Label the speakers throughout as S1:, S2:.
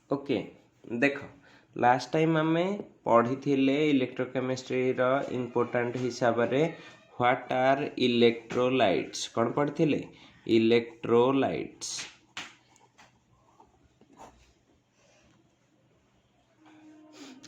S1: Okay देख last time आमे पढ़ी थिले इलेक्ट्रोकेमिस्ट्री रो इम्पोर्टेंट हिसाब रे व्हाट आर इलेक्ट्रोलाइट्स कौन पढ़ी थिले इलेक्ट्रोलाइट्स।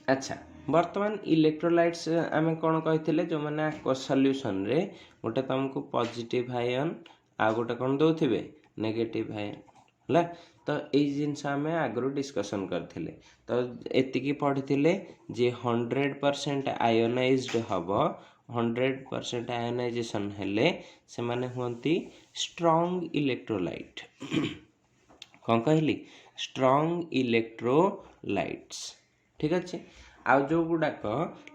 S1: अच्छा वर्तमान इलेक्ट्रोलाइट्स आमे कौन कही जो मैंने aqueous सॉल्यूशन रे गोटे तुमको पॉजिटिव आयन आ गोटे कौन दौथिबे नेगेटिव आयन है तो ये जिनस आम आगु डिस्कसन करथिले तो एतिकी पढ़ी जे 100% आयोनाइज्ड हम 100% आयोनाइजेशन हेले से माने हुंती स्ट्रॉन्ग इलेक्ट्रोलाइट कौन कहली स्ट्रॉन्ग इलेक्ट्रोलाइट्स ठीक अच्छे आउ जो गुड़ाक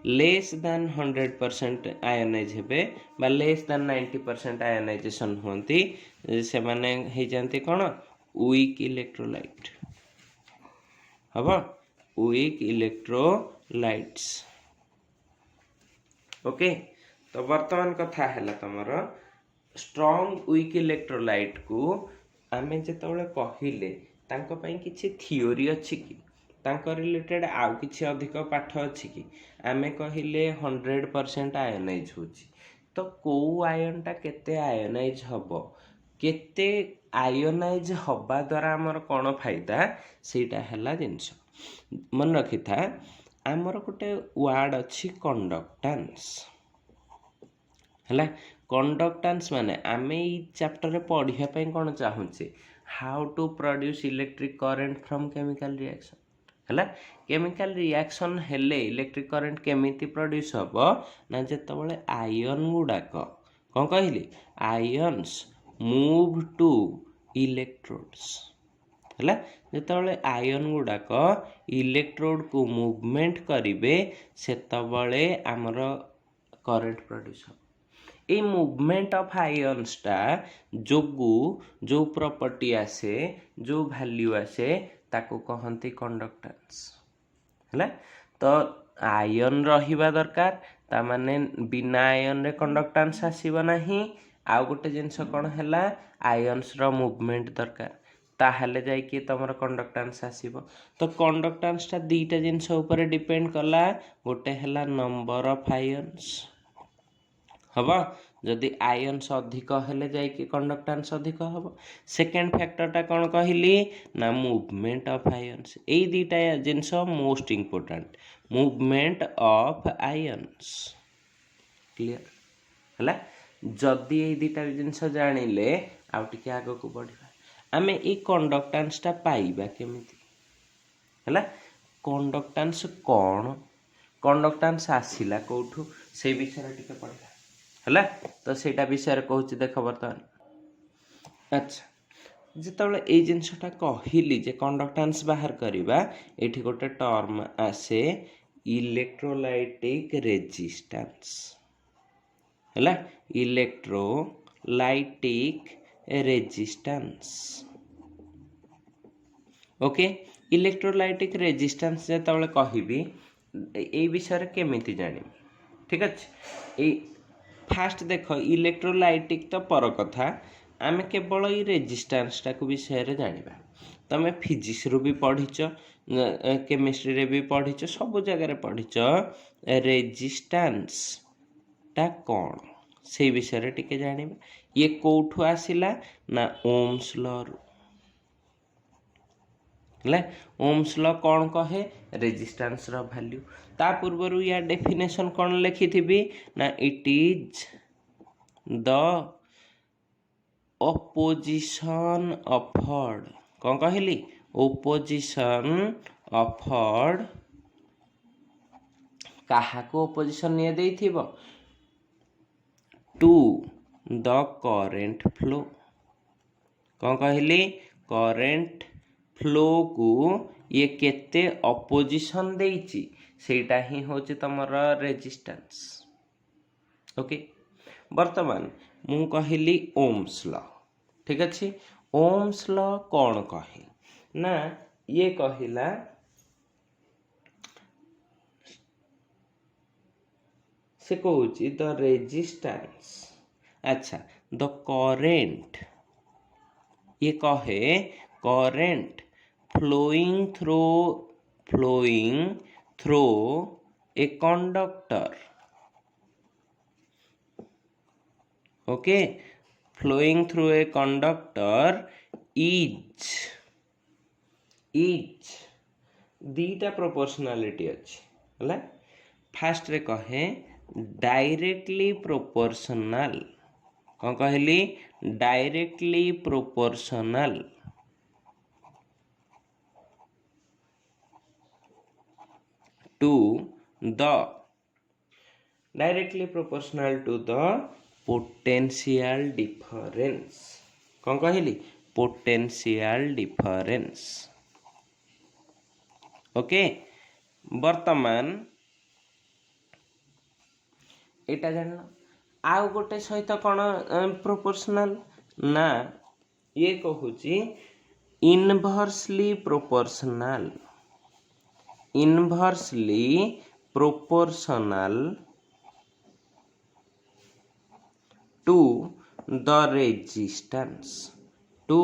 S1: लेस दैन 100% आयोनाइज हेबे बा लेस दैन 90% आयोनाइजेशन होती से माने हे जानते कौन वीक इलेक्ट्रोलाइट हम वीक इलेक्ट्रोलाइट्स। ओके तो वर्तमान कथा है तुमर स्ट्रॉन्ग वीक इलेक्ट्रोलाइट को आमे जेतबेले कहिले तांको पई किछि थियोरी अछि कि तांको रिलेटेड आउ किछि अधिक पाठ अछि कि आमे कहिले 100% आयोनाइज होछि तो को आयनटा केते आयोनाइज हबो केते आयोनाइज हवा द्वारा आमर कौन फायदा सेटा हैला जिनस मन रखी था आमर गोटे वर्ड अच्छी कंडक्टेंस है कंडक्टेंस माने आमे ई चैप्टर रे पढ़िया पई कौन चाहूचे how to produce electric current from chemical reaction है केमिकल रिएक्शन हेले इलेक्ट्रिक करंट केमिति प्रोड्यूस हबो ना जेतबेले आयन गुडाक कौन कहली आयन्स मूव टू इलेक्ट्रोड्स है जिते आयन गुड़ाक इलेक्ट्रोड को मूवमेंट करेंगे सेतबले आमर करंट प्रोड्यूस हो ये मूवमेंट ऑफ आयन्सटा जोगु जो प्रॉपर्टी आसे जो वैल्यू आसे ताको कहंती कंडक्टेंस है तो आयन रहिबा दरकार ता माने बिना आयन रे कंडक्टेंस आसीबो नाही आउ गोटे जिनस कौन है आयन्स रो मूवमेंट दरकार ताहले जाइए तुम कंडक्टेंस आसीबो तो कंडक्टेंस टा दीटा जिनस ऊपर डिपेंड कला गोटे है नंबर ऑफ आयन्स हम जदि आयन्स अधिक हेले जाइए कंडक्टेंस अधिक हम सेकेंड फैक्टर टा कौन कहली ना मूवमेंट ऑफ आयन्स यही दीटा जिनस most important movement of ions clear है जदि ये दुटा जिनस जानिले आउ टिके आग को बढ़िबा आमे ए कंडक्टेंस टा पाइबा केमिति है कंडक्टेंस कौन कंडक्टेंस आसिला कोठू से विषय टिके पढ़िबा है तो सेटा विषय कहूँ देख बर्तमान अच्छा जितेबाला ये जिनसटा कहली जे कंडक्टेंस बाहर करवा ये गोटे टर्म आसे इलेक्ट्रोलाइटिक रेजिस्टेंस है electrolytic resistance. Okay electrolytic resistance जितेबाला कहबी ये विषय केमिति जानी ठीक अच्छे फास्ट देख इलेक्ट्रोलाइटिक तो पर कथा आमे केवल ये रेजिस्टेंस टाक विषय जाना तुम फिजिक्स रू भी पढ़ीच केमिस्ट्री रे भी पढ़ीच सब जगह पढ़ीच रेजिस्टेंस टा कौन से विषय टिके जानिबा ये कोठू आसिला ना ओम्स लॉ रू है ओम्स लॉ कौन कहे रेजिस्टेंस रो वैल्यू ता पूर्व या डेफिनेशन कौन लिखी थी ना it is the opposition offered कौन कहली ऑपोजिशन ऑफर्ड कहा को ऑपोजिशन निये देथिबो टू द करेंट फ्लो कौन कहली करेंट फ्लो को ये केते ऑपोजिशन देइची सेटा ही होची तमर रेजिस्टेंस। ओके वर्तमान मु कहली ओम्स लॉ ठीक अच्छे ओम्स लॉ कौन कहे ना ये कहिला से कहूची द रेजिस्टेंस अच्छा द करेंट ये कहे current flowing through a conductor. Okay, flowing through a conductor is दीटा प्रोपोर्शनालिटी अच्छी है। फास्ट रे कहे डायरेक्टली प्रोपोर्शनल, कौन कहली directly proportional to the directly proportional to the potential difference, कौन कहली पोटेंशियल डिफरेंस। ओके, वर्तमान एटा जानल आउ गोटे सहित कौन प्रोपोर्शनल ना ये कहूची inversely proportional, inversely proportional to the resistance, to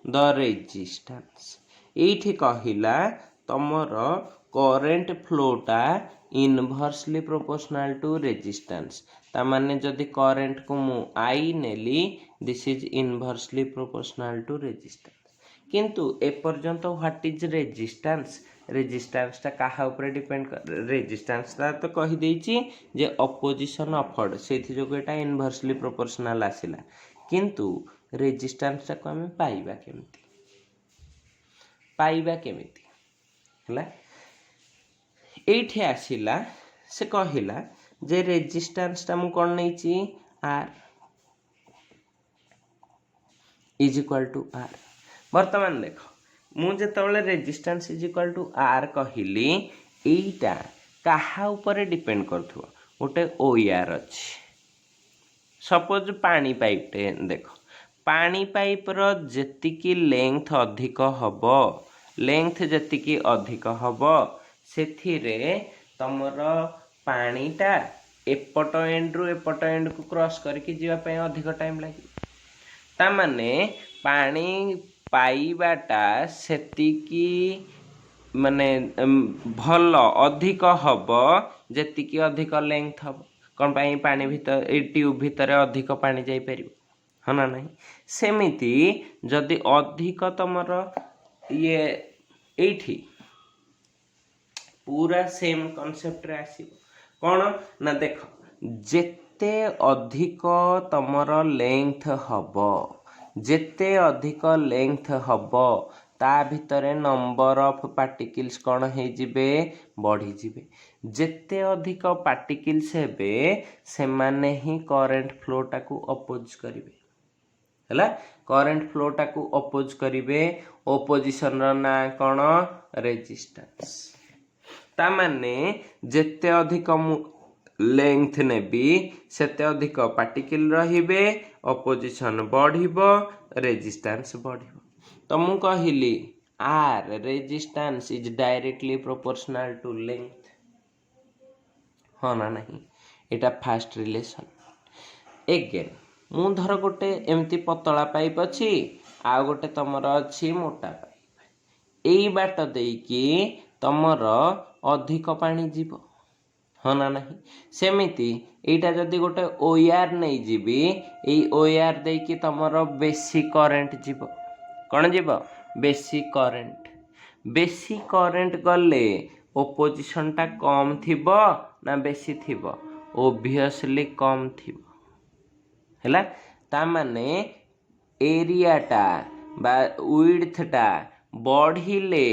S1: the resistance. एठी कहिला तमर करेंट फ्लोटा इनवर्सली प्रोपोर्शनल टू रेजिस्टेंस, ता माने जदि करेंट को मु आई नेली this is inversely proportional to resistance. किंतु ए पर्यंत व्हाट इज रेजिस्टेंस, रेजिस्टेंस ता काहा ऊपर डिपेंड कर, रेजिस्टेंस ता तो कहि देछि जे अपोजिशन ऑफर्ड सेथि जो एटा इनवर्सली प्रोपोर्शनल आसिला, किंतु रेजिस्टेंस ता को हम पाइबा केमिति, पाइबा केमिति हला। एठी आसिला से कहिला जे रेजिस्टेंस ता मु कोन नैछि R is equal to R. वर्तमान देखो मु जेतबेले resistance is equal to R कहिली एटा काहा ऊपर डिपेंड करथुवा, गोटे ओआर अछि सपोज पानी पाइप टे देखो, पानी पाइप रो जेतिकी लेंथ अधिक हबो, लेंथ जेतिकी अधिक हबो सेथिरे तमर पानीटा एपट एंड रु एपट एंड को क्रॉस करके जीवा पे अधिक टाइम लगे, ता माने पानी पाइबाटा सेतिकी माने भल अधिक हबो जेतिकी अधिक लेंथ हबो। कौन पाई पानी भीतर ए ट्यूब भीतर अधिक पानी जाई परिबो, हाँ ना नहीं। सेमिति जदि अधिक तमर ये एठी पूरा सेम कॉन्सेप्ट रे आसीबो कौन ना देखो जेते अधिक तमर लेंथ हबो, जेते अधिक लेंथ हबो ता भितरे नंबर ऑफ पार्टिकल्स कौन हे जिबे बढ़ी जिबे, जेते अधिक पार्टिकल्स हेबे से माने ही करंट फ्लो टाकू अपोज करिवे हला, करंट फ्लो टाकू अपोज करिवे। ओपोजिशन रा ना कौन रेजिस्टेंस, ता माने जेते अधिक लेंथ नेबी सेते अधिक पार्टिकल रहिबे, अपोजिशन बढ़िबो, रेजिस्टेंस बढ़िबो। तो मु कहिली R resistance is directly proportional to length, हाँ ना नहीं, एटा फास्ट रिलेशन। एगेन मु धर गोटे एमती पतला पाइप अछि आ गोटे तमर अछि मोटा पाइप, एई बाट देकी तमर अधिक पानी जीव, हाँ ना नहीं। सेमिति एटा जदि गोटे ओआर नहीं जीबी एई ओआर देकी तमर बेसी करंट जीव, कौन जीव बेसी करंट, बेसी करंट गले ओपोजिशन टा कम थिबो ना बेसी थिबो, ओबियसली कम थिबो हैला। ता माने एरिया टा बा विड्थ टा बढ़िले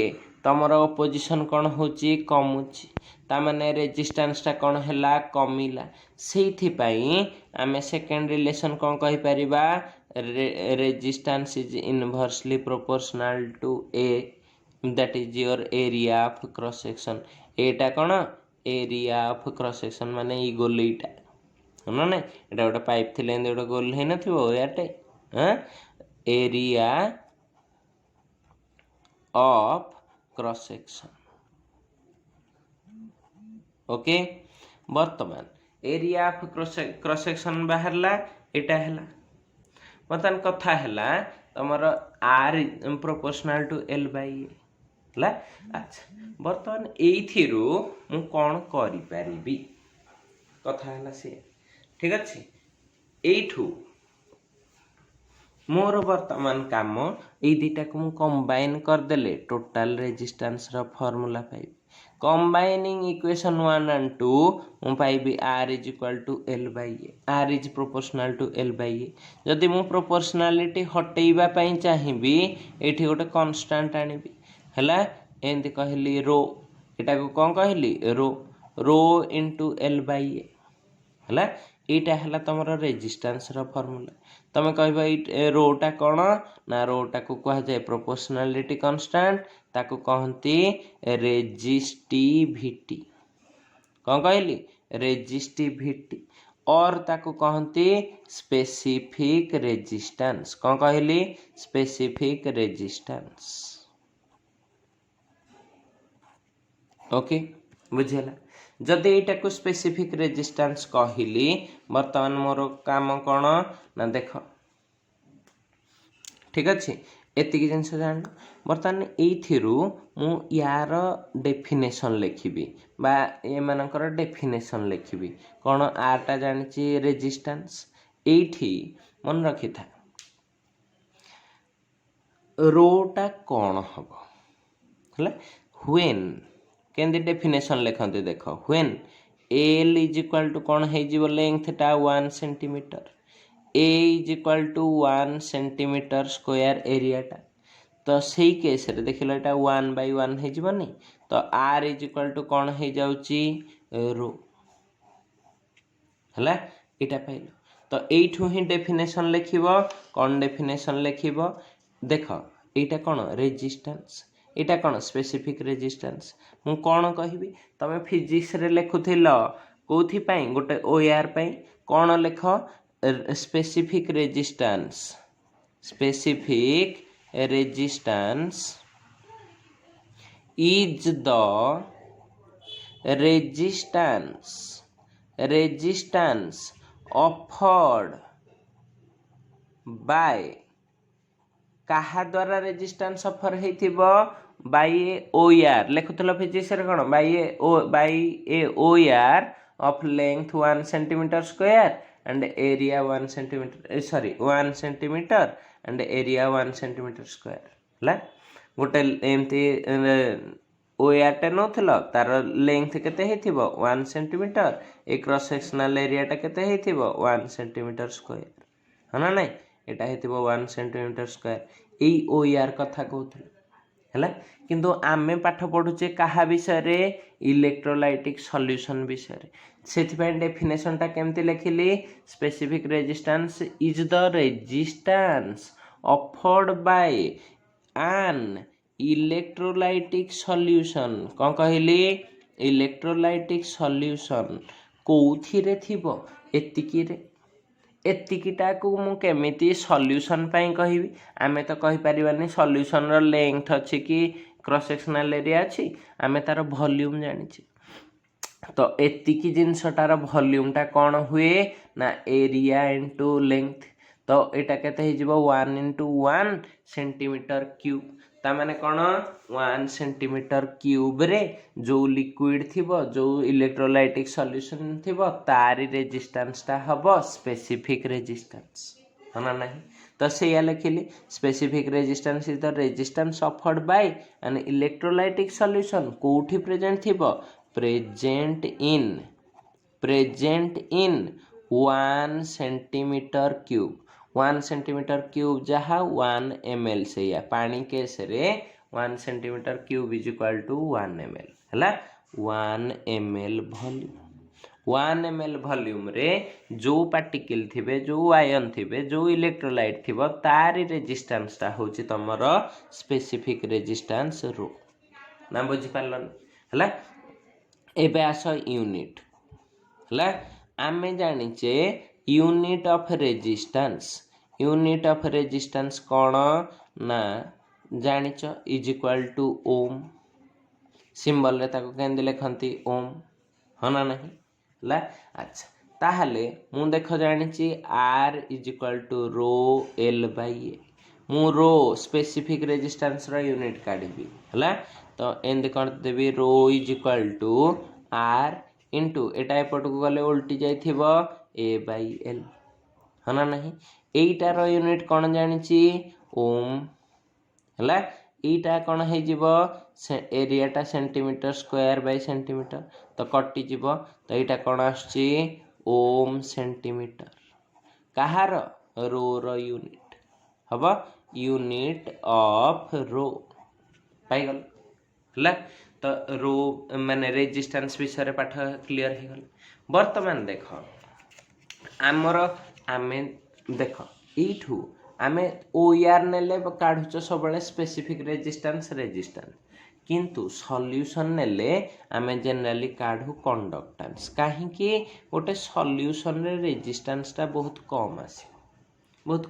S1: तमर ओपोजिशन कौन होची कमुची, ता माने रेजिस्टेंस टा कौन हैला कमिला। सेथि पई आमे सेकेंड रिलेशन कौन कहि परिबा, resistance is inversely proportional to A that is your area of cross section. एटा कौन एरिया ऑफ क्रॉस सेक्शन माने ई गोलीटा ना ना, एटा गोटे पाइप थिले एंदे गोटे गोल है नथिबो याटे, हां area of cross section. Okay, वर्तमान एरिया ऑफ क्रॉस सेक्शन बाहरला एटा हैला। वर्तमान कथा हैला तमर R proportional to L by A, ହେଲା। ଆଚ୍ଛା ବର୍ତ୍ତମାନ ଏଇଥିରୁ ମୁଁ କ'ଣ କରିପାରିବି କଥା ହେଲା ସେ। ଠିକ୍ ଅଛି, ଏଇଠୁ ମୋର ବର୍ତ୍ତମାନ କାମ ଏଇ ଦୁଇଟାକୁ ମୁଁ କମ୍ବାଇନ୍ କରିଦେଲେ ଟୋଟାଲ ରେଜିଷ୍ଟାନ୍ସର ଫର୍ମୁଲା ପାଇବି। କମ୍ବାଇନିଂ ଇକ୍वेସନ୍ 1 and 2 ମୁଁ ପାଇବି R is equal to L by A, R is proportional to L by A। ଯଦି ମୁଁ ପ୍ରୋପୋର୍ସନାଲିଟି ହଟେଇବା ପାଇଁ ଚାହିଁବି ଏଇଠି ଗୋଟେ କନଷ୍ଟାଣ୍ଟ ଆଣିବି ହେଲା, ଏମିତି କହିଲି ରୋ, ଏଟାକୁ କ'ଣ କହିଲି ରୋ ଇଣ୍ଟୁ L by A ହେଲା। এইটা ହେଲା ତମର ରେଜିଷ୍ଟାନ୍ସର ଫର୍ମୁଲା। ତମେ କହିବ ଏଇ ରୋଟା କ'ଣ ନା ରୋଟାକୁ କୁହାଯାଏ ପ୍ରୋପୋର୍ସନାଲିଟି କନଷ୍ଟାଣ୍ଟ, ତାକୁ କହନ୍ତି ରେଜିଷ୍ଟିଭିଟି। କ'ଣ କହିଲି ରେଜିଷ୍ଟିଭିଟି, और ତାକୁ କହନ୍ତି ସ୍ପେସିଫିକ୍ ରେଜିଷ୍ଟାନ୍ସ। କ'ଣ କହିଲି ସ୍ପେସିଫିକ୍ ରେଜିଷ୍ଟାନ୍ସ। ओके बुझेगा। जदि एटाको स्पेसिफिक रेजिस्टेंस कहली बर्तमान मोर काम कौन ना देख ठीक अच्छे एतिक जिनस जान। बर्तमान एइथिरु मु यार डेफिनेशन लिखिबी बा एमानकर डेफिनेशन लिखिबी। कौन आरटा जानिछि रेजिस्टेंस, एइठी मन रखि था रोटा कौन हबो हला व्हेन केंदी डेफिनेशन लिखते देख when L is equal to कौन हो लेंथटा 1 centimetre, A is equal to 1 centimetre square एरियाटा, तो सही केस रे देख लो एटा 1 by 1 हो जबनी, तो आर इज इक्वल टू कौन हो जाउची रो हला। एटा पाइलो तो एइठू ही डेफिनेशन लिखिबो। कौन डेफिनेशन लिखिबो देख एटा कौन रेजिस्टेंस, एटा कौन स्पेसिफिक रेजिस्टेंस। मु कौन कहबी तमे फिजिक्स रे लिखुथिल कोथि पई गोटे ओआर पई कौन लिख specific resistance, specific resistance is the resistance offered by कहा द्वारा रेजिस्टेंस ऑफर हेतिबो बाय ए ओआर लिखुतलो फिजिक्स रे कोन by A R of length 1 centimetre square and area 1 centimetre sorry 1 centimetre and area 1 centimetre square ला। गोटे एमती R टे नथलो तार लेंथ केते हेतिबो 1 centimetre, A cross sectional area टा केते हेतिबो 1 सेंटीमीटर स्क्वायर हना नै, एटा हेतिबो 1 सेंटीमीटर स्क्वायर। एई ओआर कथा कहथले हैला, किंतु आमे पाठ पढुचे कहा विषय रे इलेक्ट्रोलाइटिक सॉल्यूशन विषय रे। सेथिपै डेफिनेशन टा केमति लिखिली specific resistance is the resistance offered by an electrolytic solution. कौन कहली इलेक्ट्रोलाइटिक सॉल्यूशन कोथि रे थिबो एतिकी रे, एतिकीटा को मु केमिति सॉल्यूशन पाई कहबी। आमे तो कहि परिबानी सॉल्यूशन रो लेंथ अछि कि क्रॉस सेक्शनल एरिया अछि, आमे तार वॉल्यूम जानिछि, तो एतिकी जिनसटार वॉल्यूमटा कौन हुए ना एरिया इनटू लेंथ, तो एटा केते हे जिवो 1 into 1 सेंटीमीटर क्यूब। ता माने कौन 1 सेंटीमीटर क्यूब रे जो लिक्विड थिबो जो इलेक्ट्रोलाइटिक सॉल्यूशन थिबो तारी रेजिस्टेंस ता हबो स्पेसिफिक रेजिस्टेंस हना नहीं। तो सेया लिखिली specific resistance is the resistance offered by an electrolytic solution कोठी प्रेजेंट थिबो present in 1 centimetre cube, 1 centimetre cube जहाँ 1 ml से या पानी केस रे 1 centimetre cube is equal to 1 ml हला। 1 ml वॉल्यूम, 1 ml वॉल्यूम रे जो पार्टिकल थिबे जो आयन थिबे जो इलेक्ट्रोलाइट थिबो तारी रेजिस्टेंस ता होची तमर स्पेसिफिक रेजिस्टेंस रो ना बुझी पारलन हला। एबे आस यूनिट हला, आमे जानिचे unit of resistance, unit of resistance कौन ना जानिच is equal to ohm, symbol रे ताको केंदे लिखंती ओम हना नहीं ला। अच्छा ताहले मु देख जानिची R is equal to rho L by A, मु रो स्पेसिफिक रेजिस्टेंस रो यूनिट काढिबी हला। तो एंड कर देबी rho is equal to R into एटा एपट को गले उल्टी जाइथिबो ए बाई एल है ना नहीं एटार यूनिट कौन जानी ओम है एटा कौन हो एरियाटा सेंटीमीटर स्क्वायर बाय सेंटीमीटर तो कटिज तो यहाँ कौन आसची ओम सेंटीमीटर कहार रो रो यूनिट हम यूनिट ऑफ रो पाइगल है तो रो माने रेजिस्टेंस विषय पाठ क्लियर हो गल बर्तमान देख आमर आमे देख यू आमे ओआर नेले काढ़ुच सब स्पेसिफिक रेजिस्टेंस किंतु सॉल्यूशन नेले आमे जनरली काढ़ू कंडक्टेंस कहीं गोटे सॉल्यूशन रे रेजिस्टेंस टा बहुत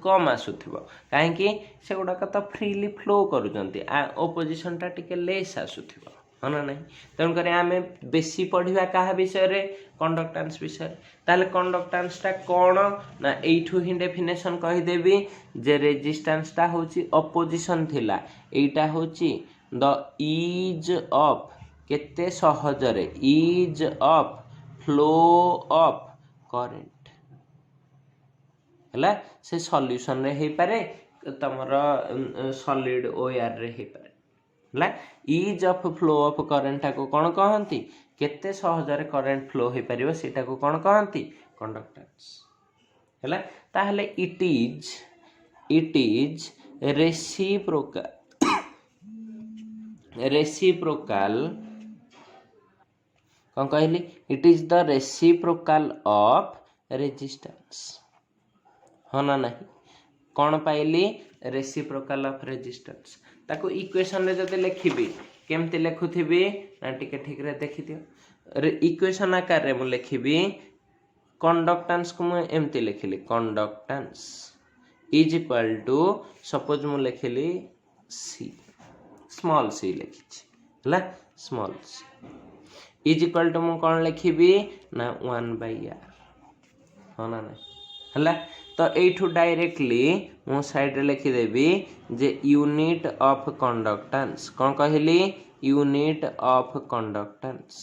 S1: कम आसुथिबो कहीं से गुड़ाक तो फ्रीली फ्लो करूचंती ओपोजिशन टा टिके लेस आसुथिबो है ना नहीं तेणुक आम बेसी पढ़ा क्या विषय कंडक्टेंस विषय ताले कंडक्टेंस टा कौन ना एठू ही डेफिनेशन कहीदेवी जे रेजिस्टेंस टा होची अपोजिशन थिला एटा होची द इज ऑफ केते सहजरे ease of flow of current है से सॉल्यूशन रे हे पारे तमर सॉलिड ओआर रे हे पारे is of flow of current को कौन कहती केते सहजरे करेंट फ्लो हो पार से कौन कहती कंडक्टेंस है ताहले इट इज रेसिप्रोकाल कौन कहली it is the reciprocal of resistance हाँ ना नहीं कौन पाइली रेसिप्रोकाल ऑफ रेजिस्टेंस ताको इक्वेशन रे जदि लिखिबी केमती लिखुथिबी ना टिके ठीक रे देखि दियो इक्वेशन आकार रे मु लिखिबी कंडक्टेंस को मु एमती लिखिली conductance is equal to suppose मु लिखिली सी स्मॉल सी लिखिछि हला small C is equal to मु कोन लिखिबी ना 1/r हो ना नहीं हला तो एठू डायरेक्टली मु साइड रे लिखिदेवी जे यूनिट ऑफ कंडक्टेंस कौन कहली unit of conductance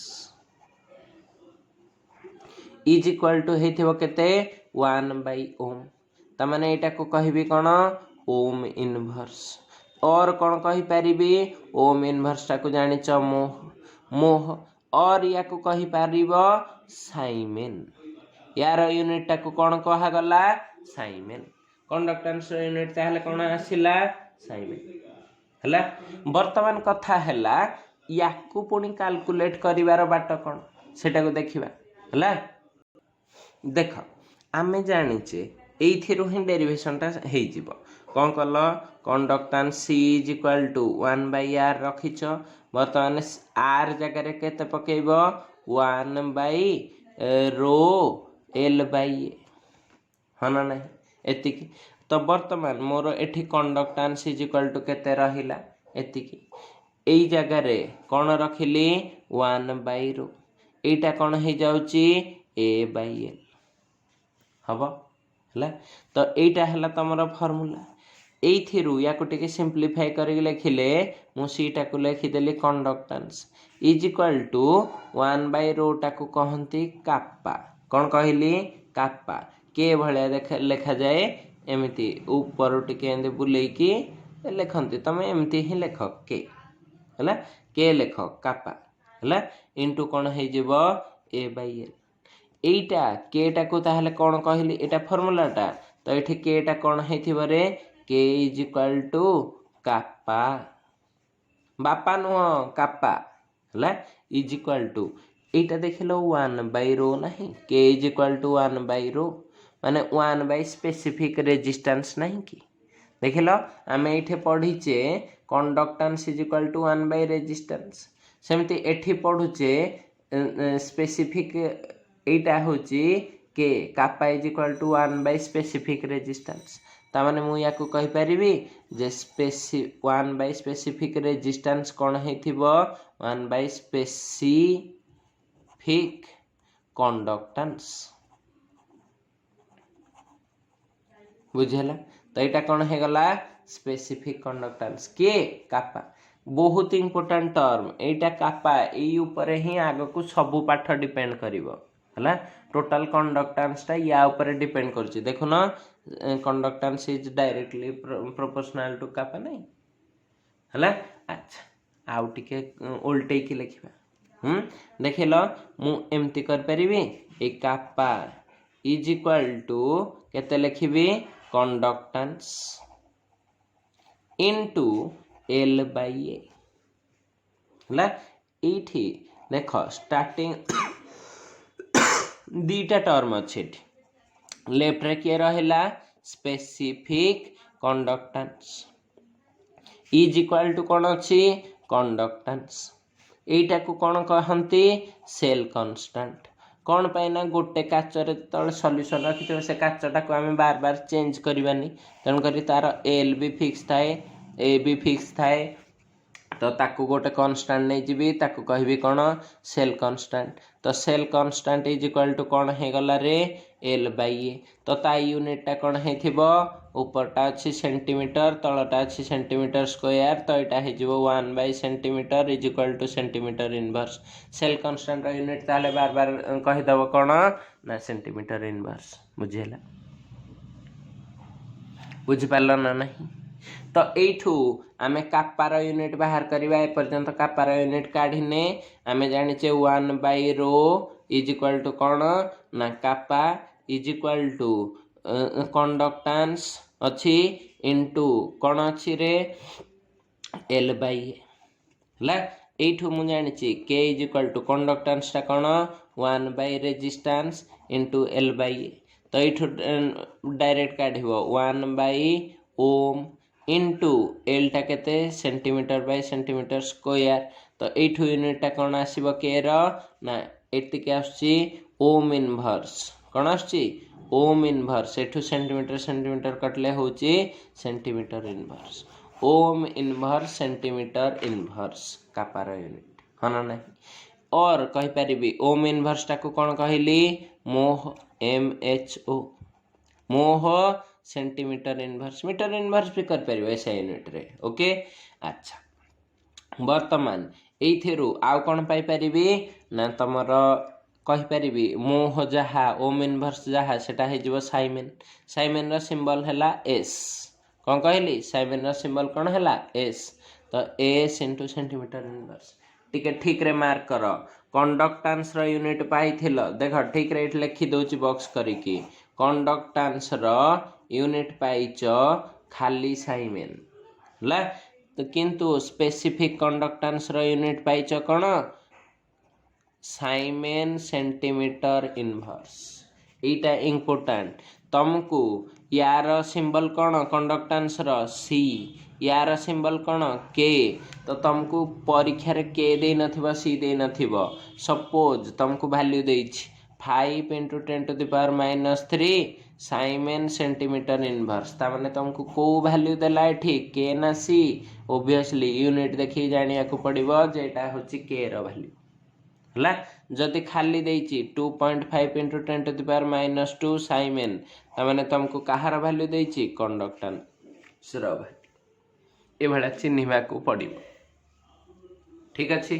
S1: is equal to हेथिबो केते 1/ओम तमाने एटा को कहबी कोन ओम इनवर्स और कौन कहि परिबी ओम इनवर्स टा को जानिच मोह और या को कहि परिबो साइमेन यार यूनिट टा को कौन कहा गला साइमेन कंडक्टेंस यूनिट ताहले कौन आसिला साइमेन हला वर्तमान कथा हला याकू पुणी कैलकुलेट करिवार बाट कौन सेटा को देखिबा हला देख आमे जानिचे एइथिरु ही डेरिवेशन टा हेइ जिवो कौन कल conductance C is equal to 1/r रखिछ वर्तमान r जगह रे केते पकेइबो 1/रो l/a हाँ ना नहीं एतिकी तो वर्तमान मोर एठी कंडक्टेंस इज इक्वल टू केते रहिला एतिकी एई जगह रे कौन रखिली 1/रो एटा कौन हो जाउची a/l हबो हला तो एटा हला तमरा फार्मूला एइथिरु या को टिके सिंपलीफाई करके लिखिले मु सीटा को लिखिदेली कंडक्टेंस इज इक्वल टू 1/रो टा को कहंती काप्पा कौन कहली काप्पा के भलिया लेखा जाए एमती ऊपर टिके एंदे बुलेकी लिखंती तमे एमती ही लेख के लेख काप्पा हला इनटू कौन हो जिवो a/l एटा केटा को ताहले कौन कहली एटा फार्मूलाटा तो एठी केटा कौन हेथिबो रे के इज इक्वल टू काप्पा बापा नुह काप्पा हला इज इक्वल टू एटा देखिलो 1/रो नहीं के इज इक्वल टू 1/रो माने 1 स्पेसिफिक रेजिस्टेंस नहीं कि देखिलो आमे एठे पढ़ीचे conductance is equal to 1 resistance सेमती एठी पढ़ुचे स्पेसिफिक एटा होची के kappa is equal to 1 specific resistance तामाने मु या को कहि परिबी जे 1 स्पेसिफिक रेजिस्टेंस कोन हेथिबो 1 स्पेसिफिक कंडक्टेंस बुझला तो यहाँ कौन हो गला स्पेसिफिक कंडक्टेंस के काप्पा बहुत इंपोर्टांट टर्म एटा कापा एई ऊपर ही आग को सब पाठ डिपेंड करिवो हला टोटल कंडक्टेंस टा या ऊपर डिपेंड करछि देखो ना conductance is directly proportional to kappa नहीं हला अच्छा आउ टिके उल्टे की लिखिबा देखिलो मु एमती कर परिबी ए कापा इज इक्वल टू केते लिखिबी conductance into L by A हला एठी देखो स्टार्टिंग दीटा टर्म अच्छे लेफ्ट रे किए रहिला specific conductance is equal to कौन अच्छी कंडक्टेंस एटा को कौन कहती सेल कांस्टेंट कौन पाइना गोटे काचर तले सॉल्यूशन रखिथे से काचटा को आम बार बार चेंज करबानी तेणु करी तार एल भी फिक्स थाए ए भी फिक्स थाए तो ताकू गोटे कांस्टेंट नहीं जीवी ताकू कहबी कौन सेल कांस्टेंट तो cell constant is equal to कौन हे गला रे एल बाई ए तो ता यूनिट कौन हेथिबो ऊपरटा अच्छी सेंटीमीटर तलटा अच्छी सेंटीमीटर स्क्वायर तो यहाँ हो 1 by centimetre is equal to centimetre inverse cell constant unit ताले बार बार कहीदेव कौन ना सेंटीमीटर इनवर्स बुझीला बुझिपार ना नहीं तो यू आमे कापार यूनिट बाहर करवा एपर्यंत कापार यूनिट काढ़ने आमे जाने 1 by rho is equal to कौन ना kappa is equal to conductance अच्छी इंटू कौन अच्छी रे एल बाई है यू मु जानी के इज इक्वल टू कंडक्टेंस टा कौन 1 by resistance into L by तो यू डायरेक्ट काढ़ 1 बाई ओम इंटू एल टा केते सेंटीमीटर बाय सेंटीमीटर स्क्वायर तो यू यूनिट टा कौन आसीबो के रो ना एतिके आछी ओम इनवर्स कौन आछी ओम इनवर्स एठू सेंटीमीटर सेंटीमीटर कटले होची centimetre inverse ohm inverse centimetre inverse कापार यूनिट हाँ ना और कहि परिबी ओम इनवर्स टा को कौन कहली मोह एम एच ओ मोह सेंटीमीटर इनवर्स मीटर इनवर्स भी कर परिबो ऐसा यूनिट रे ओके अच्छा वर्तमान एइथेरु आउ कौन पाई परिबी ना तमर कहि परिबी मोह जहा ओम इनवर्स जहा सेटा हे जिवो साइमेन साइमेन रो सिंबल हैला एस कौन कहली साइमेन रो सिंबल कौन हैला एस तो एस इनटू सेंटीमीटर इनवर्स टिके ठीक रे मार्क कर कंडक्टेंस रो यूनिट पाइथिलो देख ठीक रे लिखि दोची बॉक्स करिकी कंडक्टेंस रो यूनिट पाइच खाली साइमेन ला तो किंतु स्पेसिफिक कंडक्टेंस रो यूनिट पाइच कौन साइमेन सेंटीमीटर इनवर्स एटा इंपोर्टेंट तुमको यार सिंबल कौन कंडक्टेंस रो सी यार सिंबल कौन के तो तुमको परीक्षा रे के दे नथिबो सी दे नथिबो सपोज तुमको वैल्यू देछि 5 × 10⁻³ साइमेन सेंटीमीटर इनवर्स ता माने तुमको को वैल्यू देला एठी के ना सी ऑब्वियसली यूनिट देखि जानिया को पड़िबो जे एटा होची के रो वैल्यू हला जदि खाली देछि 2.5 × 10⁻² साइमेन ता माने तुमको कहार वैल्यू देछि कंडक्टेंस रो वैल्यू ए भला चिन्हिबा को पड़िबो ठीक अछि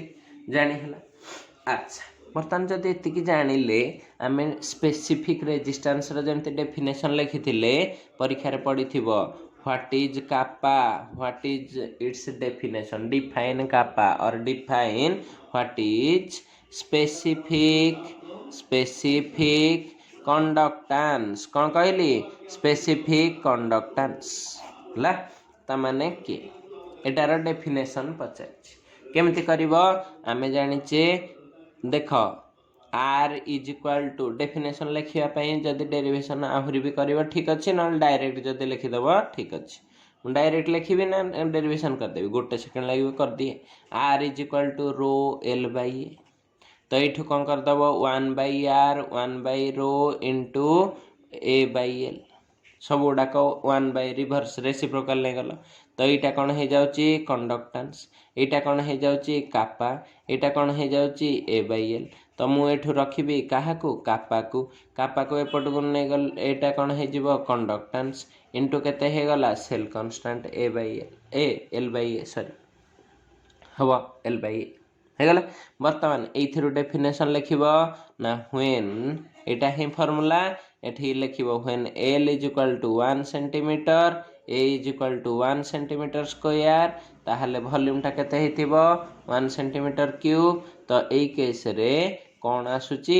S1: जानि हला अच्छा बर्तमान जदि एतिकी जानिले आमे स्पेसिफिक रेजिस्टेंस रो जेमते डेफिनेशन लिखिथिले परीक्षा रे पडिथिबो what is kappa what is its definition define kappa और define what is specific conductance कौन कहली स्पेसिफिक कंडक्टेंस ला ता माने के एटार डेफिनेशन पचाछि केमति करबो आमे जानिचे देख R is equal to definition लिखापी जदि डेरिवेशन आहरी भी कर ठीक अच्छे ना डायरेक्ट जदि लिखिदेव ठीक अच्छे डायरेक्ट लिखी ना डेरिवेशन करदेवी गोटे सेकेंड लगे कर दिए R is equal to rho L by A तो यू कौन करदेव 1 by R 1 by rho into A by L सब गुड़ाक 1 बाई रिभर्स रेसिप्रोकल नहीं गल तो यहाँ कौन हो जाऊँगी कंडक्टेंस यहाँ कौन हो जाऊँगी कापा यहाँ कौन हो जाऊँगी ए बाई एल तो मुझे रखी क्या कापा को एपट को नहीं गल यहाँ कौन हो कंडक्टेंस इंटू केते गला cell constant A by L A L by A sorry हम एल बाई ହେଇଗଲା। ବର୍ତ୍ତମାନ ଏଇଥିରୁ ଡେଫିନେସନ୍ ଲେଖିବ ନା ହ୍ୱେନ୍ ଏଇଟା ହିଁ ଫର୍ମୁଲା ଏଠି ଲେଖିବ when L is equal two 1 centimetre A is equal two 1 centimetre square ତାହେଲେ ଭଲ୍ୟୁମ୍ଟା କେତେ ହେଇଥିବ 1 ସେଣ୍ଟିମିଟର କ୍ୟୁବ୍। ତ ଏଇ କେସ୍ରେ କ'ଣ ଆସୁଛି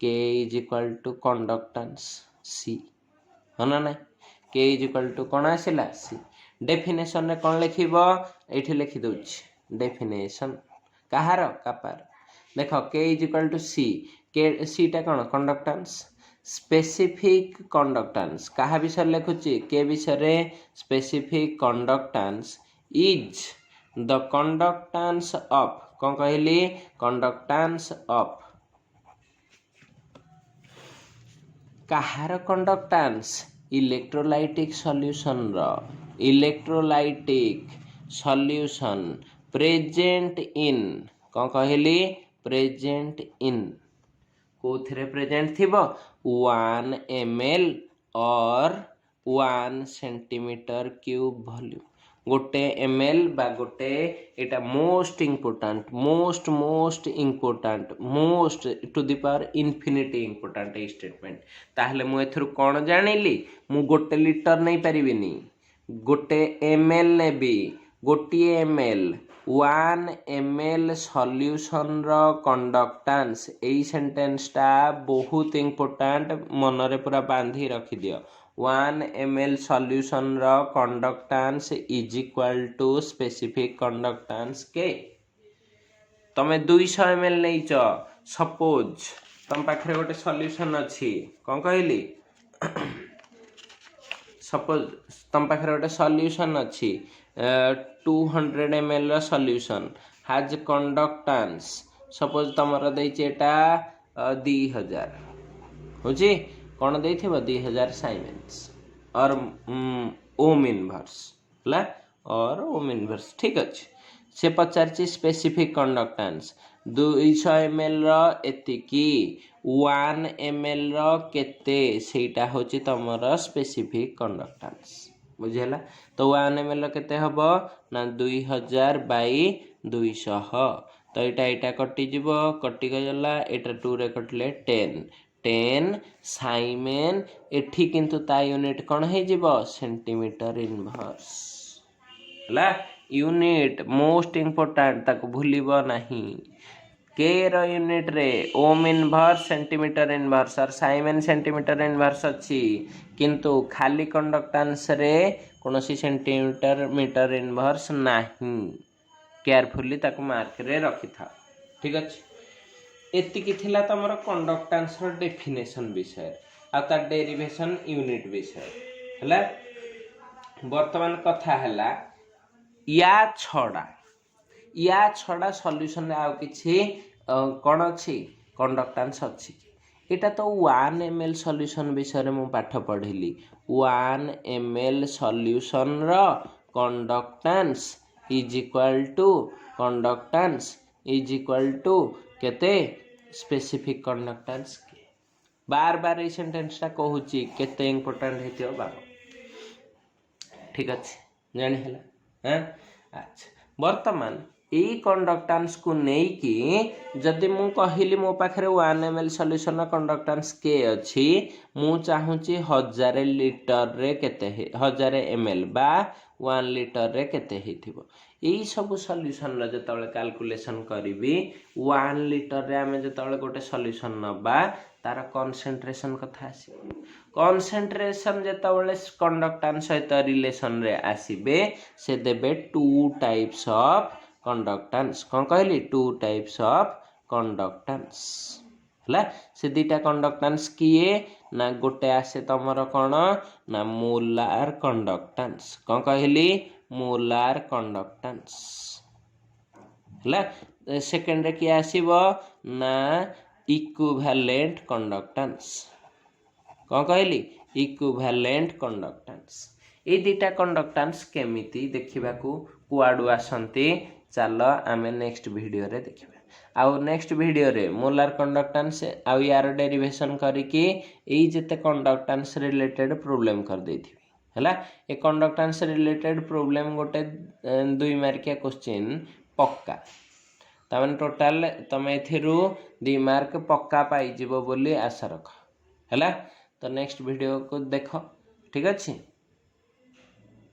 S1: କେ is equal two conductance C ହଁ ନା ନାହିଁ କେ ଇଜ୍ ଇକ୍ୱାଲ୍ ଟୁ କ'ଣ ଆସିଲା ସି। ଡେଫିନେସନ୍ରେ କ'ଣ ଲେଖିବ ଏଇଠି ଲେଖିଦେଉଛି ଡେଫିନେସନ୍ କାହାର କାପାର ଦେଖ K is equal to C କେ ସିଟା କ'ଣ କଣ୍ଡକ୍ଟାନ୍ସ ସ୍ପେସିଫିକ୍ କଣ୍ଡକ୍ଟାନ୍ସ କାହା ବିଷୟରେ ଲେଖୁଛି କେ ବିଷୟରେ specific conductance is the conductance of କ'ଣ କହିଲି କଣ୍ଡକ୍ଟାନ୍ସ ଅଫ୍ କାହାର କଣ୍ଡକ୍ଟାନ୍ସ ଇଲେକ୍ଟ୍ରୋଲାଇଟିକ୍ ସଲ୍ୟୁସନର ଇଲେକ୍ଟ୍ରୋଲାଇଟିକ୍ ସଲ୍ୟୁସନ୍ ପ୍ରେଜେଣ୍ଟ ଇନ୍ କ'ଣ କହିଲି ପ୍ରେଜେଣ୍ଟ ଇନ୍ କେଉଁଥିରେ ପ୍ରେଜେଣ୍ଟ ଥିବ 1 ml or 1 centimetre cube volume ଗୋଟେ ml ବା ଗୋଟେ ଏଇଟା most important most important most to the power infinity important ଏଇ ଷ୍ଟେଟମେଣ୍ଟ। ତାହେଲେ ମୁଁ ଏଥିରୁ କ'ଣ ଜାଣିଲି ମୁଁ ଗୋଟେ ଲିଟର ନେଇପାରିବିନି ଗୋଟେ ml ନେବି ଗୋଟିଏ ml 1 ml ସଲ୍ୟୁସନର କଣ୍ଡକ୍ଟାନ୍ସ ଏଇ ସେଣ୍ଟେନ୍ସଟା ବହୁତ ଇମ୍ପୋର୍ଟାଣ୍ଟ ମନରେ ପୁରା ବାନ୍ଧି ରଖିଦିଅ 1 ml ସଲ୍ୟୁସନର conductance is equal to specific conductance କେ। ତମେ 200 ml ନେଇଛ ସପୋଜ ତମ ପାଖରେ ଗୋଟେ ସଲ୍ୟୁସନ୍ ଅଛି କ'ଣ କହିଲି ସପୋଜ ତମ ପାଖରେ ଗୋଟେ ସଲ୍ୟୁସନ୍ ଅଛି 200 ml ର ସଲ୍ୟୁସନ୍ ହାଜ୍ କଣ୍ଡକ୍ଟାନ୍ସ ସପୋଜ ତମର ଦେଇଛି ଏଟା 2000 ହେଉଛି କ'ଣ ଦେଇଥିବ 2000 ସାଇମେନ୍ସ ଅର୍ ଓମ୍ ଇନଭର୍ସ ହେଲା ଅର୍ ଓମ୍ ଇନଭର୍ସ ଠିକ୍ ଅଛି। ସେ ପଚାରିଛି ସ୍ପେସିଫିକ୍ କଣ୍ଡକ୍ଟାନ୍ସ 200 ml ର ଏତିକି 1 ml ର କେତେ ସେଇଟା ହେଉଛି ତମର ସ୍ପେସିଫିକ୍ କଣ୍ଡକ୍ଟାନ୍ସ ବୁଝିହେଲା। ତ 1 ml ର କେତେ ହେବ ନା 2000 ବାଇ 200 ତ ଏଇଟା କଟିଯିବ କଟିଗଲା ଏଇଟା 2ରେ କଟିଲେ 10 ସାଇମେନ୍ ଏଠି କିନ୍ତୁ ତା ୟୁନିଟ୍ କ'ଣ ହେଇଯିବ ସେଣ୍ଟିମିଟର ଇନଭର୍ସ ହେଲା ୟୁନିଟ୍ ମୋଷ୍ଟ ଇମ୍ପୋର୍ଟାଣ୍ଟ ତାକୁ ଭୁଲିବ ନାହିଁ କେ ର ୟୁନିଟ୍ରେ ଓମ୍ ଇନଭର୍ସ ସେଣ୍ଟିମିଟର ଇନଭର୍ସ और ସାଇମେନ୍ ସେଣ୍ଟିମିଟର ଇନଭର୍ସ ଅଛି କିନ୍ତୁ ଖାଲି କଣ୍ଡକ୍ଟାନ୍ସରେ କୌଣସି ସେଣ୍ଟିମିଟର ମିଟର ଇନଭର୍ସ ନାହିଁ କେୟାରଫୁଲି ତାକୁ ମାର୍କରେ ରଖିଥାଅ ଠିକ୍ ଅଛି। ଏତିକି ଥିଲା ତମର କଣ୍ଡକ୍ଟାନ୍ସର ଡେଫିନେସନ୍ ବିଷୟରେ ଆଉ ତା ଡେରିଭେସନ୍ ୟୁନିଟ୍ ବିଷୟରେ ହେଲା। ବର୍ତ୍ତମାନ କଥା ହେଲା ୟା ଛଡ଼ା ସଲ୍ୟୁସନରେ ଆଉ କିଛି କ'ଣ ଅଛି କଣ୍ଡକ୍ଟାନ୍ସ ଅଛି ଏଇଟା ତ 1 ml ସଲ୍ୟୁସନ୍ ବିଷୟରେ ମୁଁ ପାଠ ପଢ଼ିଲି 1 ml ସଲ୍ୟୁସନର କଣ୍ଡକ୍ଟାନ୍ସ ଇଜ୍ ଇକ୍ୱାଲ୍ ଟୁ କେତେ ସ୍ପେସିଫିକ୍ କଣ୍ଡକ୍ଟାନ୍ସ ବାର ଏଇ ସେଣ୍ଟେନ୍ସଟା କହୁଛି କେତେ ଇମ୍ପୋର୍ଟାଣ୍ଟ ହେଇଥିବ ବାର ଠିକ୍ ଅଛି ଜାଣି ହେଲା ଆଚ୍ଛା। ବର୍ତ୍ତମାନ ଏଇ କଣ୍ଡକ୍ଟାନ୍ସକୁ ନେଇକି ଯଦି ମୁଁ କହିଲି ମୋ ପାଖରେ 1 ml ସଲ୍ୟୁସନର କଣ୍ଡକ୍ଟାନ୍ସ କେ ଅଛି ମୁଁ ଚାହୁଁଛି 1000 ଲିଟରରେ କେତେ 1000 ml ବା 1 ଲିଟରରେ କେତେ ହେଇଥିବ ଏଇ ସବୁ ସଲ୍ୟୁସନର ଯେତେବେଳେ କାଲକୁଲେସନ୍ କରିବି 1 ଲିଟରରେ ଆମେ ଯେତେବେଳେ ଗୋଟେ ସଲ୍ୟୁସନ୍ ନେବା ତାର କନସେଣ୍ଟ୍ରେସନ୍ କଥା ଆସିବ କନସେଣ୍ଟ୍ରେସନ୍ ଯେତେବେଳେ କଣ୍ଡକ୍ଟାନ୍ସ ସହିତ ରିଲେସନରେ ଆସିବେ ସେ ଦେବେ 2 ଟାଇପ୍ସ ଅଫ୍ କଣ୍ଡକ୍ଟାନ୍ସ କ'ଣ କହିଲି 2 ଟାଇପ୍ସ ଅଫ୍ କଣ୍ଡକ୍ଟାନ୍ସ ହେଲା। ସେ ଦୁଇଟା କଣ୍ଡକ୍ଟାନ୍ସ କିଏ ନା ଗୋଟେ ଆସେ ତମର କ'ଣ ନା ମୋଲାର କଣ୍ଡକ୍ଟାନ୍ସ କ'ଣ କହିଲି ମୋଲାର କଣ୍ଡକ୍ଟାନ୍ସ ହେଲା। ସେକେଣ୍ଡରେ କିଏ ଆସିବ ନା ଇକ୍ୱିଭାଲେଣ୍ଟ କଣ୍ଡକ୍ଟାନ୍ସ କ'ଣ କହିଲି ଇକ୍ୱିଭାଲେଣ୍ଟ କଣ୍ଡକ୍ଟାନ୍ସ। ଏଇ ଦୁଇଟା କଣ୍ଡକ୍ଟାନ୍ସ କେମିତି ଦେଖିବାକୁ କୁଆଡ଼ୁ ଆସନ୍ତି ଚାଲ ଆମେ ନେକ୍ସଟ ଭିଡ଼ିଓରେ ଦେଖିବା ଆଉ ନେକ୍ସଟ ଭିଡ଼ିଓରେ ମୋଲାର କଣ୍ଡକ୍ଟାନ୍ସ ଆଉ ୟାର ଡେରିଭେସନ୍ କରିକି ଏଇ ଯେତେ କଣ୍ଡକ୍ଟାନ୍ସ ରିଲେଟେଡ୍ ପ୍ରୋବ୍ଲେମ୍ କରିଦେଇଥିବି ହେଲା। ଏ କଣ୍ଡକ୍ଟାନ୍ସ ରିଲେଟେଡ୍ ପ୍ରୋବ୍ଲେମ୍ ଗୋଟେ 2 ମାର୍କିଆ କ୍ୱେଶ୍ଚିନ୍ पक्का ताମାନେ टोटाल तुम एथिरू 2 मार्क पक्का पाइजिबो बोली आशा रख हैला। तो नेक्स्ट वीडियो को देख ठीक अच्छे।